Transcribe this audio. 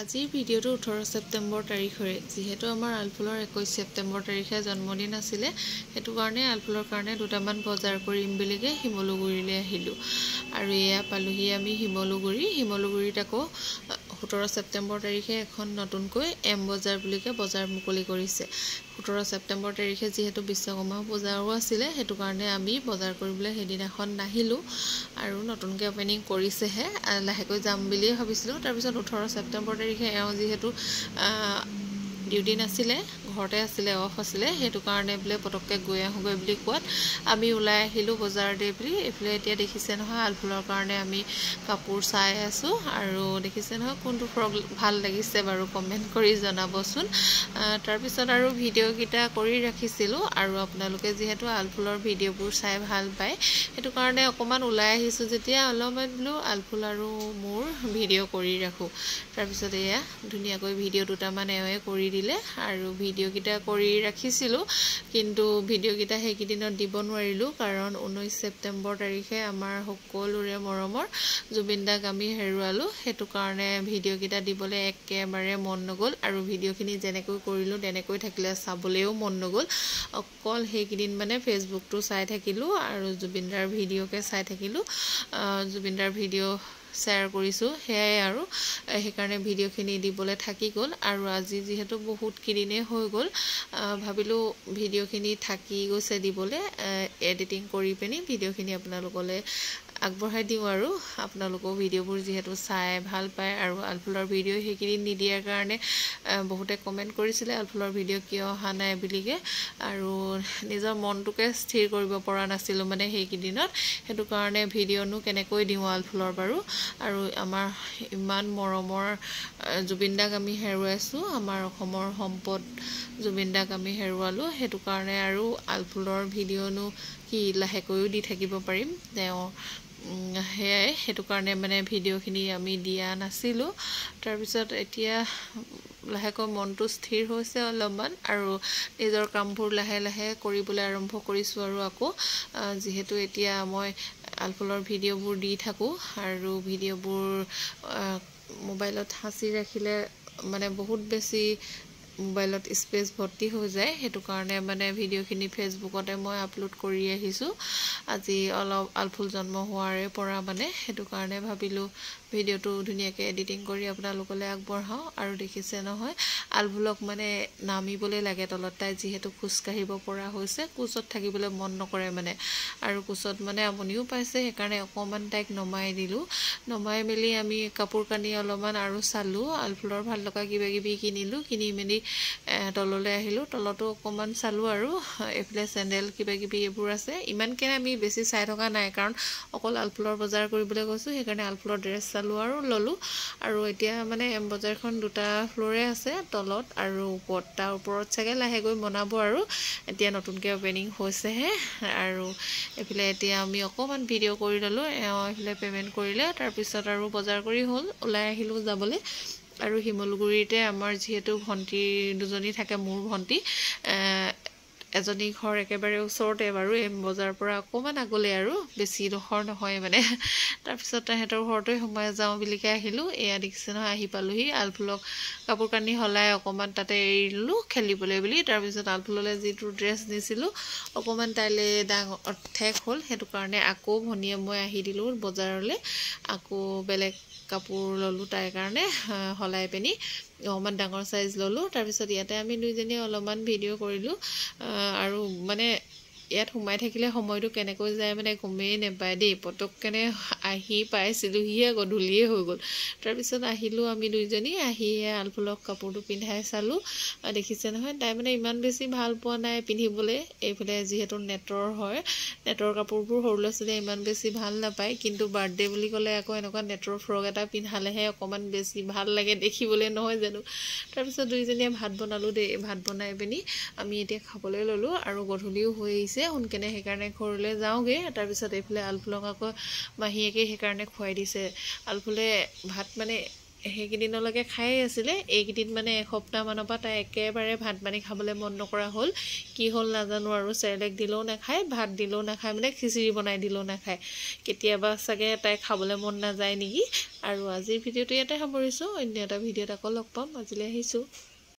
আজিৰ ভিডিঅ'টো 18 ছেপ্টেম্বৰ তাৰিখৰে যিহেতু আমাৰ আলফুলৰ 21 ছেপ্টেম্বৰ তাৰিখে জন্মদিন আছিলে সেইটো কাৰণে আলফুলৰ কাৰণে দুটামান বজাৰ কৰিম বুলিকে শিমলুগুৰিলৈ আহিলোঁ আৰু এয়া পালোহি আমি শিমলুগুৰিত আকৌ 17 ছেপ্টেম্বৰ তাৰিখে এখন নতুনকৈ এম বজাৰ বুলিকে বজাৰ মুকলি কৰিছে 17 ছেপ্টেম্বৰ তাৰিখে যিহেতু বিশ্বকৰ্মা পূজাও আছিলে সেইটো কাৰণে আমি বজাৰ কৰিবলৈ সেইদিনাখন নাহিলোঁ আৰু নতুনকৈ অপেনিং কৰিছেহে লাহেকৈ যাম বুলিয়ে ভাবিছিলোঁ তাৰপিছত 18 ছেপ্টেম্বৰ তাৰিখে এওঁ যিহেতু ডিউটি নাছিলে ঘৰতে আছিলে অফ আছিলে সেইটো কাৰণে বোলে পটককৈ গৈ আহোঁগৈ বুলি কোৱাত আমি ওলাই আহিলোঁ বজাৰতে বুলি এইফালে এতিয়া দেখিছে নহয় আলফুলৰ কাৰণে আমি কাপোৰ চাই আছোঁ আৰু দেখিছে নহয় কোনটো ফ্ৰক ভাল লাগিছে বাৰু কমেণ্ট কৰি জনাবচোন তাৰপিছত আৰু ভিডিঅ'কেইটা কৰি ৰাখিছিলোঁ আৰু আপোনালোকে যিহেতু আলফুলৰ ভিডিঅ'বোৰ চাই ভাল পায় সেইটো কাৰণে অকণমান ওলাই আহিছোঁ যেতিয়া অলপমান বোলো আলফুল আৰু মোৰ ভিডিঅ' কৰি ৰাখোঁ তাৰপিছত এয়া ধুনীয়াকৈ ভিডিঅ' দুটামান এওঁৱে কৰি দিলে আৰু ভিডিঅ'কেইটা কৰি ৰাখিছিলোঁ কিন্তু ভিডিঅ'কেইটা সেইকেইদিনত দিব নোৱাৰিলোঁ কাৰণ 19 ছেপ্টেম্বৰ তাৰিখে আমাৰ সকলোৰে মৰমৰ জুবিন দাক আমি হেৰুৱালোঁ সেইটো কাৰণে ভিডিঅ'কেইটা দিবলৈ একেবাৰে মন নগ'ল আৰু ভিডিঅ'খিনি যেনেকৈ কৰিলোঁ তেনেকৈ থাকিলে চাবলৈও মন নগ'ল অকল সেইকেইদিন মানে ফেচবুকটো চাই থাকিলোঁ আৰু জুবিন দাৰ ভিডিঅ'কে চাই থাকিলোঁ জুবিন দাৰ ভিডিঅ' শ্বেয়াৰ কৰিছোঁ সেয়াই আৰু সেইকাৰণে ভিডিঅ'খিনি দিবলৈ থাকি গ'ল আৰু আজি যিহেতু বহুতকেইদিনেই হৈ গ'ল ভাবিলোঁ ভিডিঅ'খিনি থাকি গৈছে দিবলৈ এডিটিং কৰি পিনি ভিডিঅ'খিনি আপোনালোকলৈ আগবঢ়াই দিওঁ আৰু আপোনালোকেও ভিডিঅ'বোৰ যিহেতু চাই ভাল পায় আৰু আলফুলৰ ভিডিঅ' সেইকেইদিন নিদিয়াৰ কাৰণে বহুতে কমেণ্ট কৰিছিলে আলফুলৰ ভিডিঅ' কিয় অহা নাই বুলিকে আৰু নিজৰ মনটোকে স্থিৰ কৰিব পৰা নাছিলোঁ মানে সেইকেইদিনত সেইটো কাৰণে ভিডিঅ'নো কেনেকৈ দিওঁ আলফুলৰ বাৰু আৰু আমাৰ ইমান মৰমৰ জুবিন দাক আমি হেৰুৱাইছোঁ আমাৰ অসমৰ সম্পদ জুবিন দাক আমি হেৰুৱালোঁ সেইটো কাৰণে আৰু আলফুলৰ ভিডিঅ'নো কি লাহেকৈও দি থাকিব পাৰিম তেওঁ সেয়াই সেইটো কাৰণে মানে ভিডিঅ'খিনি আমি দিয়া নাছিলোঁ তাৰপিছত এতিয়া লাহেকৈ মনটো স্থিৰ হৈছে অলপমান আৰু নিজৰ কামবোৰ লাহে লাহে কৰিবলৈ আৰম্ভ কৰিছোঁ আৰু আকৌ যিহেতু এতিয়া মই আলফুলৰ ভিডিঅ'বোৰ দি থাকোঁ আৰু ভিডিঅ'বোৰ মোবাইলত সাঁচি ৰাখিলে মানে বহুত বেছি মোবাইলত স্পেচ ভৰ্তি হৈ যায় সেইটো কাৰণে মানে ভিডিঅ'খিনি ফেচবুকতে মই আপলোড কৰি আহিছোঁ আজি অলপ আলফুল জন্ম হোৱাৰে পৰা মানে সেইটো কাৰণে ভাবিলোঁ ভিডিঅ'টো ধুনীয়াকৈ এডিটিং কৰি আপোনালোকলৈ আগবঢ়াওঁ আৰু দেখিছে নহয় আলফুলক মানে নামিবলৈ লাগে তলত তাই যিহেতু খোজকাঢ়িব পৰা হৈছে কোচত থাকিবলৈ মন নকৰে মানে আৰু কোচত মানে আপুনিও পাইছে সেইকাৰণে অকণমান তাইক নমাই দিলোঁ নমাই মেলি আমি কাপোৰ কানি অলপমান আৰু চালোঁ আলফুলৰ ভাল লগা কিবাকিবি কিনিলোঁ কিনি মেলি তললৈ আহিলোঁ তলতো অকণমান চালোঁ আৰু এইফালে চেণ্ডেল কিবাকিবি এইবোৰ আছে ইমানকৈ আমি বেছি চাই থকা নাই কাৰণ অকল আলফুলৰ বজাৰ কৰিবলৈ গৈছোঁ সেইকাৰণে আলফুলৰ ড্ৰেছ চালোঁ আৰু ল'লোঁ আৰু এতিয়া মানে এম বজাৰখন দুটা ফ্ল'ৰে আছে তলত আৰু ওপৰত তাৰ ওপৰত চাগে লাহেকৈ বনাব আৰু এতিয়া নতুনকৈ অপেনিং হৈছেহে আৰু এইফালে এতিয়া আমি অকণমান ভিডিঅ' কৰি ল'লোঁ এইফালে পে'মেণ্ট কৰিলে তাৰপিছত আৰু বজাৰ কৰি হ'ল ওলাই আহিলোঁ যাবলৈ আৰু শিমলুগুৰিতে আমাৰ যিহেতু ভণ্টি দুজনী থাকে মোৰ ভণ্টি এজনী ঘৰ একেবাৰে ওচৰতে বাৰু এই বজাৰৰ পৰা অকণমান আগলৈ আৰু বেছি ডোখৰ নহয় মানে তাৰপিছত তাহাঁতৰ ঘৰতে সোমাই যাওঁ বুলিকৈ আহিলোঁ এয়া দেখিছে নহয় আহি পালোহি আলফুলক কাপোৰ কানি সলাই অকণমান তাতে এৰি দিলোঁ খেলিবলৈ বুলি তাৰপিছত আলফুললৈ যিটো ড্ৰেছ দিছিলোঁ অকণমান তাইলৈ ডাঙৰ ঠেক হ'ল সেইটো কাৰণে আকৌ ভনীয়ে মই আহি দিলোঁ বজাৰলৈ আকৌ বেলেগ কাপোৰ ল'লোঁ তাইৰ কাৰণে সলাই পিনি অকণমান ডাঙৰ চাইজ ল'লোঁ তাৰপিছত ইয়াতে আমি দুইজনীয়ে অলপমান ভিডিঅ' কৰিলোঁ আৰু মানে ইয়াত সোমাই থাকিলে সময়টো কেনেকৈ যায় মানে গমেই নাপায় দেই পটককেনে আহি পাইছিলোঁহিয়ে গধূলিয়ে হৈ গ'ল তাৰপিছত আহিলোঁ আমি দুইজনী আহিয়ে আলফুলক কাপোৰটো পিন্ধাই চালোঁ দেখিছে নহয় তাই মানে ইমান বেছি ভাল পোৱা নাই পিন্ধিবলৈ এইফালে যিহেতু নেটৰ হয় নেটৰ কাপোৰবোৰ সৰু ল'ৰা ছোৱালীয়ে ইমান বেছি ভাল নাপায় কিন্তু বাৰ্থডে বুলি ক'লে আকৌ এনেকুৱা নেটৰ ফ্ৰক এটা পিন্ধালেহে অকণমান বেছি ভাল লাগে দেখিবলৈ নহয় জানো তাৰপিছত দুইজনীয়ে ভাত বনালোঁ দেই ভাত বনাই পিনি আমি এতিয়া খাবলৈ ল'লোঁ আৰু গধূলিও হৈ আহিছে সোনকালে সেইকাৰণে ঘৰলৈ যাওঁগৈ তাৰপিছত এইফালে আলফুলক আকৌ মাহীয়েকে সেইকাৰণে খুৱাই দিছে আলফুলে ভাত মানে সেইকেইদিনলৈকে খায়ে আছিলে। এইকেইদিন মানে এসপ্তাহমানৰ পৰা তাই একেবাৰে ভাত পানী খাবলৈ মন নকৰা হ'ল। কি হ'ল নাজানো আৰু, চেৰেলেক দিলেও নাখায়, ভাত দিলেও নাখায়, মানে খিচিৰি বনাই দিলেও নাখায়। কেতিয়াবা চাগে তাই খাবলৈ মন নাযায় নেকি। আৰু আজিৰ ভিডিঅ'টো ইয়াতে সামৰিছোঁ। অন্য এটা ভিডিঅ'ত আকৌ লগ পাম। আজিলৈ আহিছোঁ।